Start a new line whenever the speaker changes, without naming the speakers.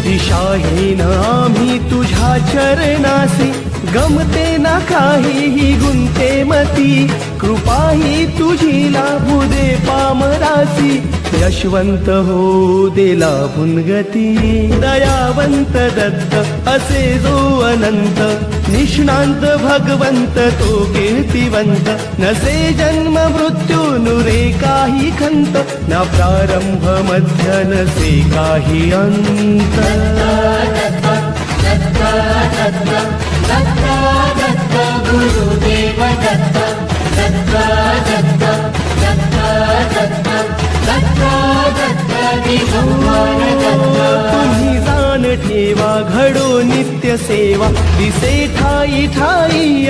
दिशाहीन आम्ही तुझ्या चरणासी, गमते ना काहीही गुंते मती, कृपाही तुझी लाभू दे पामरासी, यशवंत हो देला पुनगती. दयावंत दत्त असे जो अनंत, निष्णांत भगवंत तो कीर्तिवंत, नसे जन्म मृत्यू नुरे काही खंत, ना प्रारंभ मध्य नसे काही अंत.
गुरुदेव दत्त दत्त दत्त दत्त दत्त दत्त दिगंबर दत्त.
तुम्ही जाण ठेवा घडो नित्य सेवा, दिसे ठाई ठाई